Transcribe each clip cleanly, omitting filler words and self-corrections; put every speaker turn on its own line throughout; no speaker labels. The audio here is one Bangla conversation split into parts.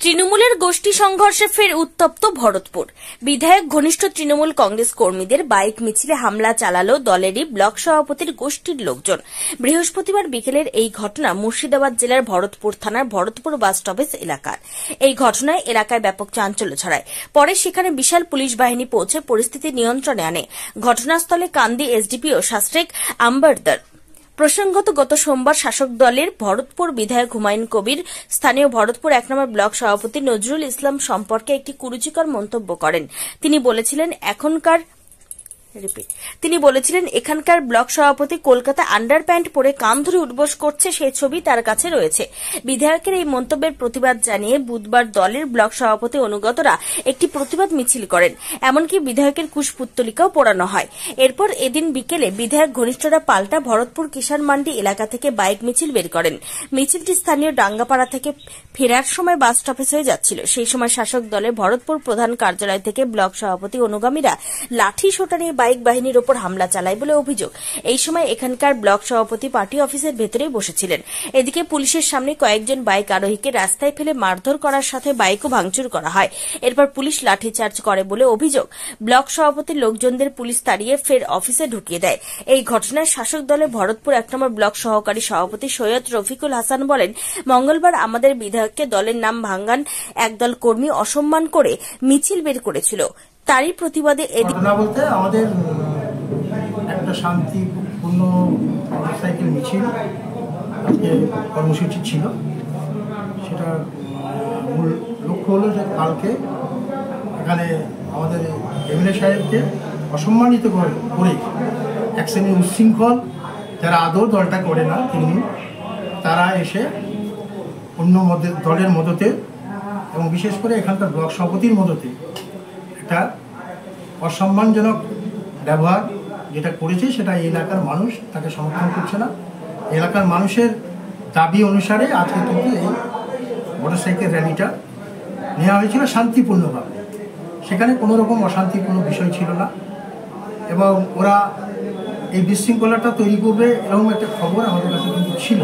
তৃণমূলের গোষ্ঠী সংঘর্ষে ফের উত্তপ্ত ভরতপুর। বিধায়ক ঘনিষ্ঠ তৃণমূল কংগ্রেস কর্মীদের বাইক মিছিলে হামলা চালালো দলেরই ব্লক সভাপতির গোষ্ঠীর লোকজন। বৃহস্পতিবার বিকেলের এই ঘটনা মুর্শিদাবাদ জেলার ভরতপুর থানার ভরতপুর বাস স্টপেজ এলাকার। এই ঘটনায় এলাকায় ব্যাপক চাঞ্চল্য ছড়ায়। পরে সেখানে বিশাল পুলিশ বাহিনী পৌঁছে পরিস্থিতি নিয়ন্ত্রণে আনে। ঘটনাস্থলে কান্দি এসডিপিও শাস্ত্রেক আম্বারদার। প্রসঙ্গত গত সোমবার শাসক দলের ভরতপুর বিধায়ক হুমায়ুন কবির স্থানীয় ভরতপুর ১ নম্বর ব্লক সভাপতি নজরুল ইসলাম সম্পর্কে একটি কুরুচিকর মন্তব্য করেন। তিনি বলেছিলেন এখানকার ব্লক সভাপতি কলকাতা আন্ডার প্যান্ট পরে কান ধরে উঠবোস করছে, সেই ছবি তার কাছে রয়েছে। বিধায়কের এই মন্তব্যের প্রতিবাদ জানিয়ে বুধবার দলের ব্লক সভাপতি অনুগতরা একটি প্রতিবাদ মিছিল করেন। এমনকি বিধায়কের কুশপুত্তলিকাও পোড়ানো হয়। এরপর এদিন বিকেলে বিধায়ক ঘনিষ্ঠরা পাল্টা ভরতপুর কিষান মান্ডি এলাকা থেকে বাইক মিছিল বের করেন। মিছিলটি স্থানীয় ডাঙ্গাপাড়া থেকে ফেরার সময় বাস স্টপেজ হয়ে যাচ্ছিল। সেই সময় শাসক দলের ভরতপুর প্রধান কার্যালয় থেকে ব্লক সভাপতি অনুগামীরা লাঠি সোটা নিয়ে বাইক বাহিনীর ওপর হামলা চালায় বলে অভিযোগ। এই সময় এখানকার ব্লক সভাপতি পার্টি অফিসের ভেতরেই বসেছিলেন। এদিকে পুলিশের সামনে কয়েকজন বাইক আরোহীকে রাস্তায় ফেলে মারধর করার সাথে বাইকও ভাঙচুর করা হয়। এরপর পুলিশ লাঠিচার্জ করে বলে অভিযোগ। ব্লক সভাপতির লোকজনদের পুলিশ তাড়িয়ে ফের অফিসে ঢুকিয়ে দেয়। এই ঘটনায় শাসক দলের ভরতপুর ১ নম্বর ব্লক সহকারী সভাপতি সৈয়দ রফিকুল হাসান বলেন, মঙ্গলবার আমাদের বিধায়ককে দলের নাম ভাঙ্গান একদল কর্মী অসম্মান করে মিছিল বের করেছিল। তারই প্রতিবাদে
ঘটনা বলতে আমাদের একটা শান্তিপূর্ণ মোটরসাইকেল মিছিল আজকে কর্মসূচি ছিল। সেটা মূল লক্ষ্য হলো যে কালকে এখানে আমাদের এমএলএ সাহেবকে অসম্মানিত করে এক শ্রেণীর উচ্ছৃঙ্খল যারা আদৌ দলটা করে না তৃণমূল, তারা এসে অন্য দলের মদতে এবং বিশেষ করে এখানকার ব্লক সভাপতির মদতে একটা অসম্মানজনক ব্যবহার যেটা করেছে, সেটা এই এলাকার মানুষ তাকে সমর্থন করছে না। এলাকার মানুষের দাবি অনুসারে আজকে কিন্তু এই মোটরসাইকেল র্যালিটা নেওয়া হয়েছিল শান্তিপূর্ণভাবে। সেখানে কোনো রকম অশান্তিপূর্ণ বিষয় ছিল না এবং ওরা এই বিশৃঙ্খলাটা তৈরি করবে এরকম একটা খবর আমাদের কাছে কিন্তু ছিল।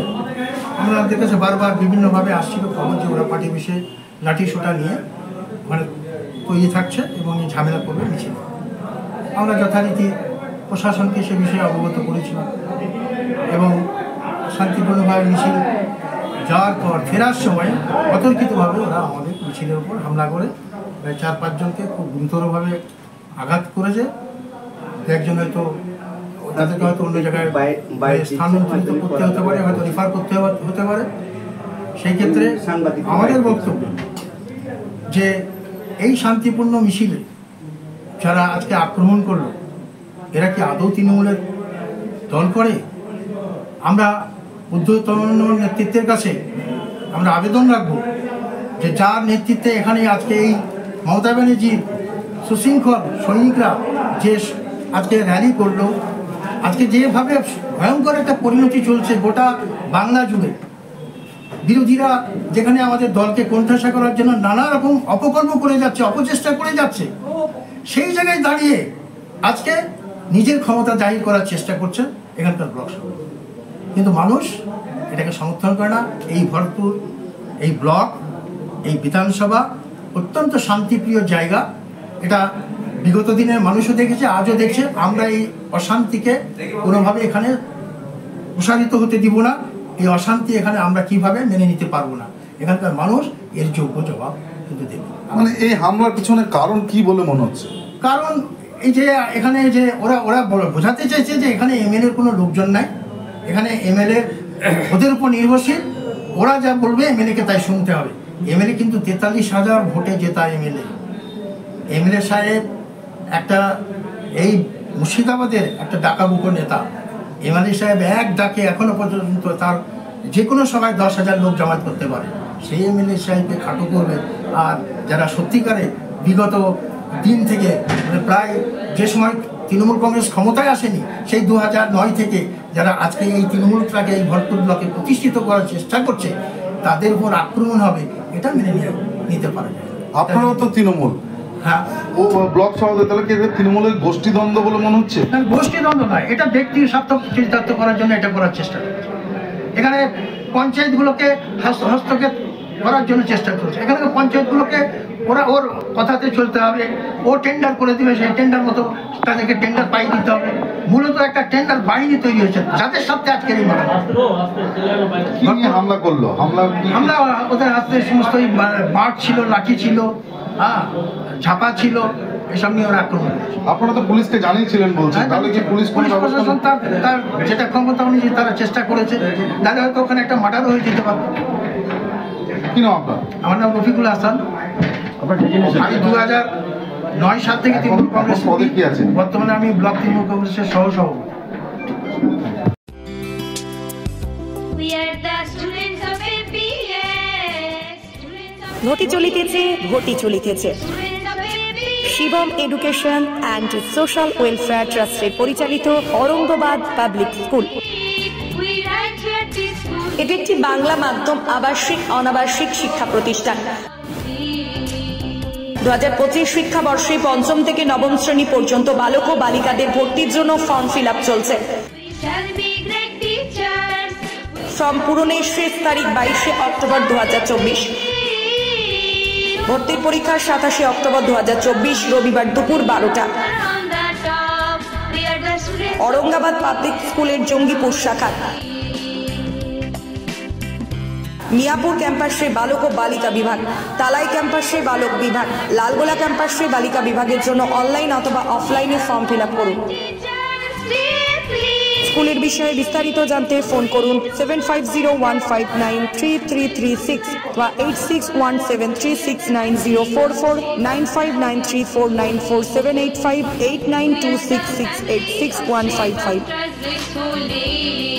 আমাদের কাছে বারবার বিভিন্নভাবে আসছিল খবর যে ওরা পার্টি বিষয়ে লাঠি সোটা নিয়ে মানে তৈরি থাকছে এবং এই ঝামেলা করবে মিছিল। আমরা যথারীতি প্রশাসনকে সে বিষয়ে অবগত করেছিলাম এবং শান্তিপূর্ণভাবে মিছিল যাওয়ার পর ফেরার সময় অতর্কিতভাবে ওরা আমাদের মিছিলের উপর হামলা করে প্রায় ৪-৫ জনকে খুব গুরুতরভাবে আঘাত করেছে। একজন হয়তো তাদেরকে হয়তো অন্য জায়গায় স্থানান্তরিত করতে হতে পারে, হয়তো রেফার করতে হতে পারে। সেই ক্ষেত্রে আমাদের বক্তব্য যে এই শান্তিপূর্ণ মিছিলে যারা আজকে আক্রমণ করলো, এরা কি আদৌ তৃণমূলের দল করে? আমরা ঊর্ধ্বতন নেতৃত্বের কাছে আমরা আবেদন রাখবো যে যার নেতৃত্বে এখানে আজকে এই মমতা ব্যানার্জির সুশৃঙ্খল সৈনিকরা যে আজকে র্যালি করলো, আজকে যেভাবে ভয়ঙ্কর একটা পরিণতি চলছে গোটা বাংলা জুড়ে, বিরোধীরা যেখানে আমাদের দলকে কোণঠাসা করার জন্য নানা রকম অপকর্ম করে যাচ্ছে, অপচেষ্টা করে যাচ্ছে, সেই জায়গায় দাঁড়িয়ে আজকে নিজের ক্ষমতা জাহির করার চেষ্টা করছে এখানকার ব্লক সভাপতি। কিন্তু মানুষ এটাকে সমর্থন করে না। এই ভরতপুর, এই ব্লক, এই বিধানসভা অত্যন্ত শান্তিপ্রিয় জায়গা। এটা বিগত দিনের মানুষও দেখেছে, আজও দেখছে। আমরা এই অশান্তিকে কোনোভাবে এখানে প্রসারিত হতে দিব না। এই অশান্তি এখানে আমরা কিভাবে মেনে নিতে পারবো না। এখানকার মানুষ এর যোগ্য জবাব কিন্তু দেবে।
মানে এই হামলার পিছনে কারণ কি বলে মনে হচ্ছে?
কারণ এই যে এখানে যে ওরা বোঝাতে চাইছে যে এখানে এমএলএর কোনো লোকজন নাই, এখানে এমএলএ ওদের উপর নির্ভরশীল, ওরা যা বলবে এমএলএকে তাই শুনতে হবে। এমএলএ কিন্তু ৪৩,০০০ ভোটে জেতা এমএলএ সাহেব একটা এই মুর্শিদাবাদের একটা ডাকাবুকো নেতা। এমএলএ সাহেব এক ডাকে এখনো পর্যন্ত তার যে কোনো সময় ১০,০০০ লোক জমায়েত করতে পারে। সেই এমএলএ সাহেবকে খাটো করবে। আর যারা সত্যিকারে বিগত দিন থেকে মানে প্রায় যে সময় তৃণমূল কংগ্রেস ক্ষমতায় আসেনি, সেই ২০০৯ থেকে যারা আজকে এই তৃণমূলটাকে এই ভরতপুর ব্লকে প্রতিষ্ঠিত করার চেষ্টা করছে, তাদের উপর আক্রমণ হবে, এটা মেনে নিতে পারে না।
আপনারাও তো তৃণমূল।
হ্যাঁ,
ও ব্লক সভাপতি, তাহলে কি তৃণমূলের গোষ্ঠীদ্বন্দ্ব বলে মনে হচ্ছে?
গোষ্ঠীদ্বন্দ্ব নয়, এটা ব্যক্তি স্বার্থ চরিতার্থ করার জন্য এটা করার চেষ্টা করছে। এখানে পঞ্চায়েতগুলোকে হস্তক্ষেপ করার জন্য চেষ্টা করছে। এখানকার পঞ্চায়েতগুলোকে ওর কথাতে চলতে হবে, ও টেন্ডার করে দেবে, সেই টেন্ডার মতো তাদেরকে টেন্ডার পাই দিতে হবে। মূলত একটা টেন্ডার বাহিনী তৈরি হয়েছে, যাদের সাথে আজকের এই মামলা।
হামলা করলো,
হামলা ওদের হাতে সমস্ত বাঁট ছিল, লাঠি ছিল, হ্যাঁ, ঝাপা ছিল, এসব নিয়ে ওরা আক্রমণ করেছে।
আপনারা তো পুলিশকে জানিয়েছিলেন বলছেন, তাহলে কি পুলিশ
প্রশাসন তার যেটা ক্ষমতা অনুযায়ী তারা চেষ্টা করেছে, তাহলে হয়তো ওখানে একটা মার্ডারও হয়ে যেতে পারত।
কি নাম আপনার?
আমার নাম রফিকুল হাসান। আমি 2009 সাল থেকে তৃণমূল কংগ্রেস
পদে কি আছে?
বর্তমানে আমি ব্লক তৃণমূল কংগ্রেসের সহসভাপতি।
ঘটি চলিতেছে Shivam education and social welfare ট্রাস্টের পরিচালিত অরঙ্গবাদ পাবলিক স্কুল। এটি একটি বাংলা মাধ্যম আবাসিক অনাবাসিক শিক্ষা প্রতিষ্ঠান। 2025 শিক্ষাবর্ষে 5ম থেকে 9ম শ্রেণী পর্যন্ত বালক ও বালিকাদের ভর্তির জন্য ফর্ম ফিল আপ চলছে। ফর্ম পূরণের শেষ তারিখ 22শে অক্টোবর 2024। ভর্তির পরীক্ষা 27শে অক্টোবর 2024 রবিবার দুপুর 12টা। औरंगाबाद पाब्लिक स्कूलेर जंगीपुर शाखा, मियापुर कैम्पासे बालक और बालिका विभाग, तालाई कैम्पासे बालक विभाग, लालगोला कैम्पासे बालिका विभागेर जोन्नो अनलाइन अथवा अफलाइने फर्म फिल आप करुन। स्कूलेर विषये विस्तारित जानते फोन करुन 7501593336 বা 8617369044 9593494785 8926686155।